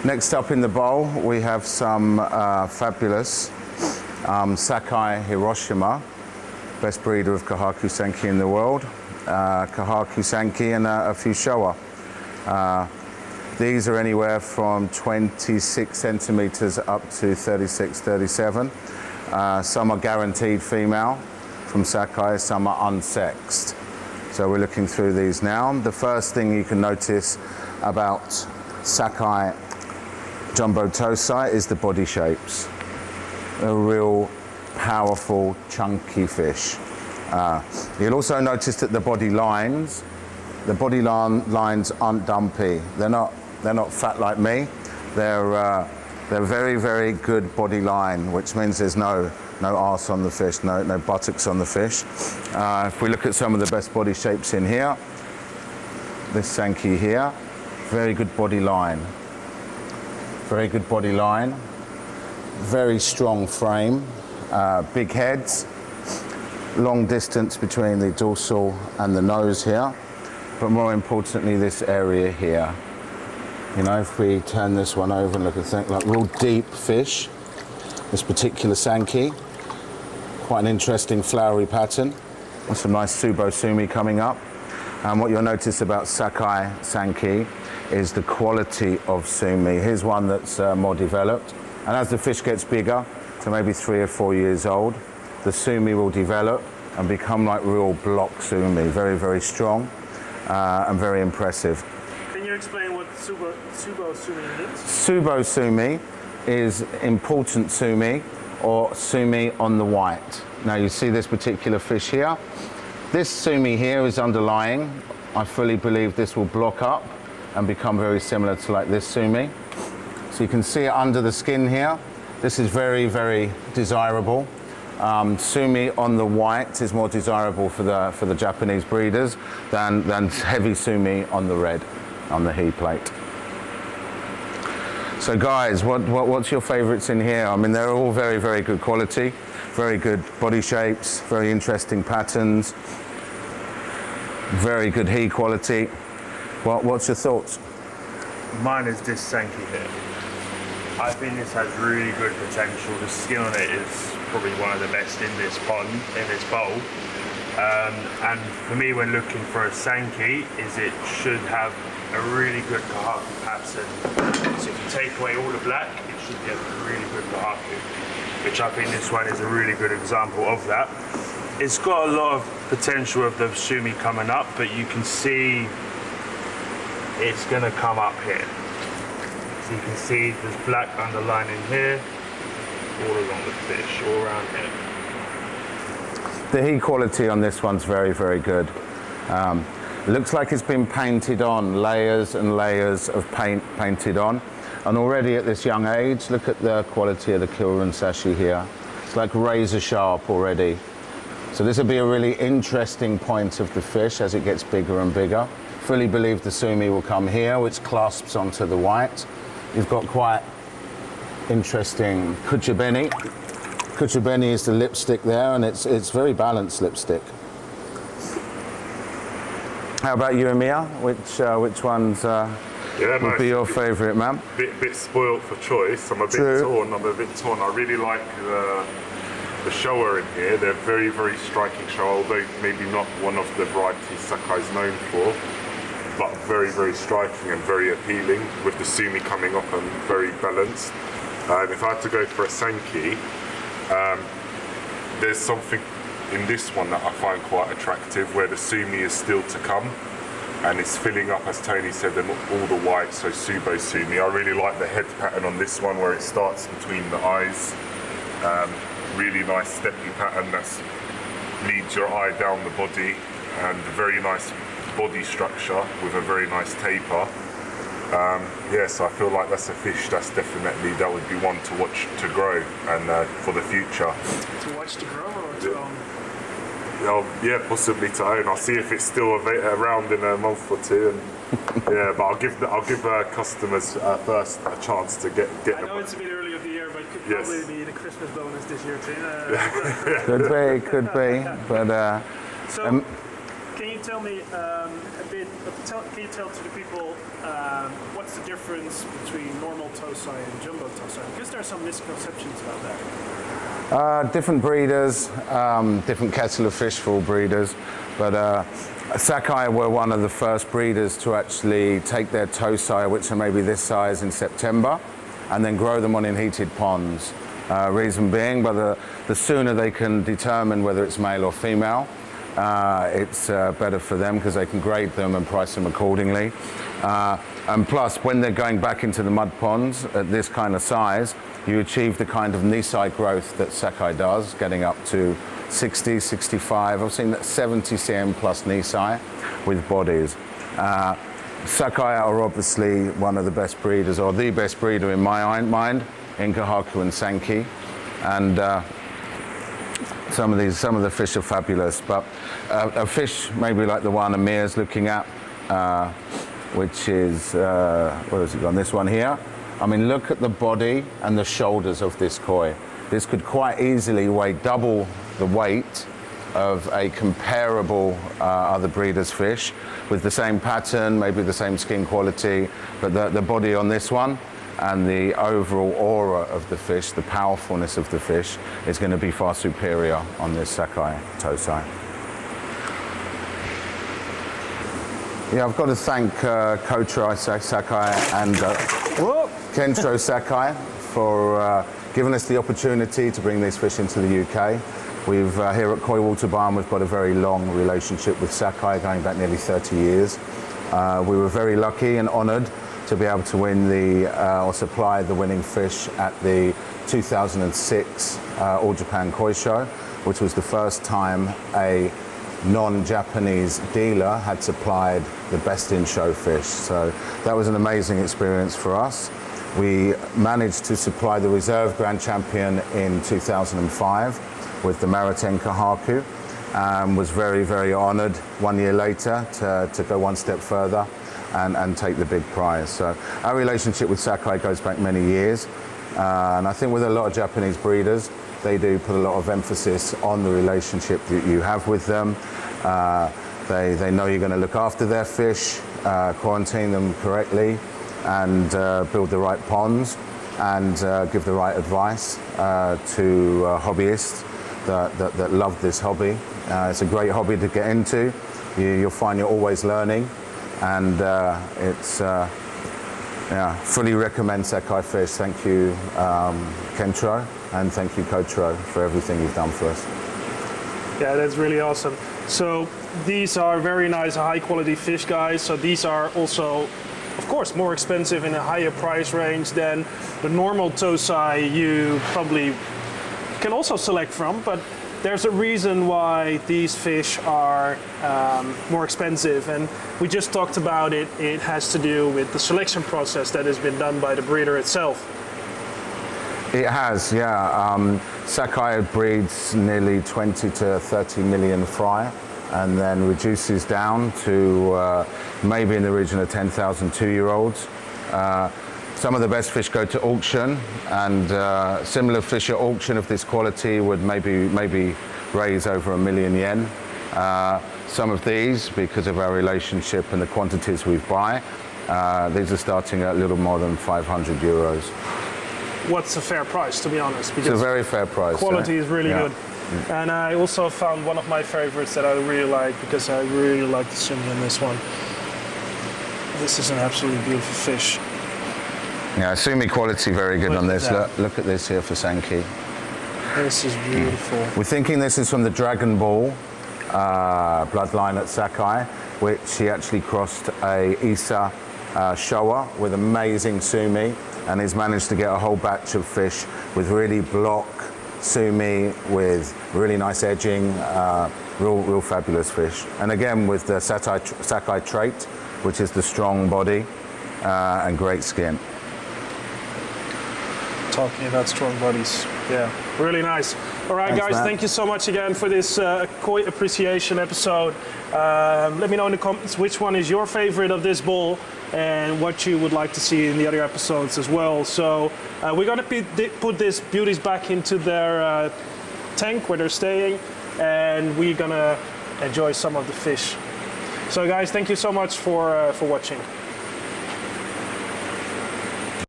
Next up in the bowl, we have some fabulous Sakai Hiroshima, best breeder of Kahaku Sanki in the world. Kahaku Sanki and a few Showa. These are anywhere from 26 centimeters up to 36, 37. Some are guaranteed female from Sakai, some are unsexed. So we're looking through these now. The first thing you can notice about Sakai Jumbo Tosai is the body shapes. A real powerful, chunky fish. You'll also notice that the body lines aren't dumpy. They're not fat like me. They're very, very good body line, which means there's no arse on the fish, no buttocks on the fish. If we look at some of the best body shapes in here, this Sanki here, very good body line. Very good body line, very strong frame, big heads, long distance between the dorsal and the nose here, but more importantly this area here. You know, if we turn this one over and look at things like real deep fish, this particular Sanki, quite an interesting flowery pattern. There's some nice Tsubo Sumi coming up. And what you'll notice about Sakai Sanki is the quality of Sumi. Here's one that's more developed. And as the fish gets bigger, so maybe 3 or 4 years old, the Sumi will develop and become like real block Sumi. Very, very strong and very impressive. Can you explain what Tsubo Sumi means? Tsubo Sumi is important Sumi or Sumi on the white. Now you see this particular fish here. This Sumi here is underlying. I fully believe this will block up and become very similar to like this Sumi. So you can see it under the skin here. This is very, very desirable. Sumi on the white is more desirable for the Japanese breeders than heavy Sumi on the red, on the he plate. So guys, what's your favorites in here? I mean, they're all very, very good quality, very good body shapes, very interesting patterns, very good he quality. What's your thoughts? Mine is this Sanki here. I think this has really good potential. The skin on it is probably one of the best in this pond, in this bowl. And for me, when looking for a Sanki, it should have a really good Kahaku pattern. So if you take away all the black, it should be a really good Kahaku, which I think this one is a really good example of that. It's got a lot of potential of the Tschumi coming up, but you can see it's going to come up here. So you can see there's black underlining here, all along the fish, all around here. The he quality on this one's very, very good. Looks like it's been painted on, layers and layers of paint painted on. And already at this young age, look at the quality of the Kilran Sashi here. It's like razor sharp already. So this will be a really interesting point of the fish as it gets bigger and bigger. Fully believe the Sumi will come here, which clasps onto the white. You've got quite interesting Kuchibeni. Kuchibeni is the lipstick there, and it's very balanced lipstick. How about you, Amir? Which ones would be your favourite, man? Bit spoiled for choice. I'm a bit torn. I really like the Showa in here. They're very, very striking Showa, although maybe not one of the varieties Sakai's known for, but very, very striking and very appealing, with the Sumi coming up and very balanced. If I had to go for a Sanki, there's something in this one that I find quite attractive, where the Sumi is still to come and it's filling up, as Tony said, all the white, so Tsubo Sumi. I really like the head pattern on this one, where it starts between the eyes. Really nice steppy pattern that leads your eye down the body, and a very nice body structure with a very nice taper. Yes, I feel like that's a fish that would be one to watch to grow and for the future. To watch to grow or to own? Yeah, possibly to own. I'll see if it's still around in a month or two. And yeah, but I'll give customers first a chance to get I know it's a bit early of the year, but it could probably be the Christmas bonus this year too. Could be, but. So, can you tell me a bit? Can you tell to the people what's the difference between normal tosai and jumbo tosai? Because there are some misconceptions about that. Different breeders, different kettle of fish for all breeders, but Sakai were one of the first breeders to actually take their tosai, which are maybe this size, in September, and then grow them on in heated ponds. Reason being, but the sooner they can determine whether it's male or female, it's better for them because they can grade them and price them accordingly. And plus, when they're going back into the mud ponds at this kind of size, you achieve the kind of Nisai growth that Sakai does, getting up to 60, 65. I've seen that 70 cm plus Nisai with bodies. Sakai are obviously one of the best breeders, or the best breeder in my mind, in Kohaku and Sankey. And some of the fish are fabulous, but a fish maybe like the one Amir's looking at, which is, what has it got? This one here. I mean, look at the body and the shoulders of this koi. This could quite easily weigh double the weight of a comparable other breeder's fish with the same pattern, maybe the same skin quality, but the body on this one and the overall aura of the fish, the powerfulness of the fish, is going to be far superior on this Sakai tosai. Yeah, I've got to thank Koichiro Sakai and Kenshiro Sakai for giving us the opportunity to bring these fish into the UK. We've here at Koi Water Barn, we've got a very long relationship with Sakai, going back nearly 30 years. We were very lucky and honoured to be able to win or supply the winning fish at the 2006 All Japan Koi Show, which was the first time a non-Japanese dealer had supplied the best in show fish. So that was an amazing experience for us. We managed to supply the reserve grand champion in 2005 with the Mariten Kohaku, and was very, very honoured 1 year later to go one step further and take the big prize. So our relationship with Sakai goes back many years, and I think with a lot of Japanese breeders, they do put a lot of emphasis on the relationship that you have with them. They know you're going to look after their fish, quarantine them correctly, and build the right ponds, and give the right advice to hobbyists that love this hobby. It's a great hobby to get into. You'll find you're always learning, and fully recommend Sakai Fish. Thank you, Kenshiro, and thank you, Koichiro, for everything you've done for us. Yeah, that's really awesome. So these are very nice, high quality fish, guys. So these are also, of course, more expensive in a higher price range than the normal tosai you probably can also select from, but there's a reason why these fish are more expensive, and we just talked about it. It has to do with the selection process that has been done by the breeder itself. It has, yeah. Sakai breeds nearly 20 to 30 million fry, and then reduces down to maybe in the region of 10,000 two-year-olds. Some of the best fish go to auction, and similar fish at auction of this quality would maybe raise over £1 million. Some of these, because of our relationship and the quantities we buy, these are starting at a little more than €500. What's a fair price, to be honest? Because it's a very fair price. Quality is really good. And I also found one of my favorites that I really like, because I really like the Tschumi in this one. This is an absolutely beautiful fish. Yeah, Tschumi quality very good on this. Look at this here for Sankey. This is beautiful. We're thinking this is from the Dragon Ball bloodline at Sakai, which he actually crossed a Isa Showa with amazing Tschumi, and he's managed to get a whole batch of fish with really block Tschumi with really nice edging, real fabulous fish. And again with the Sakai trait, which is the strong body and great skin. Talking about strong bodies, yeah, really nice. All right, thanks, guys, man. Thank you so much again for this koi appreciation episode. Let me know in the comments which one is your favorite of this bowl and what you would like to see in the other episodes as well. So we're gonna put these beauties back into their tank where they're staying, and we're gonna enjoy some of the fish So guys, thank you so much for watching.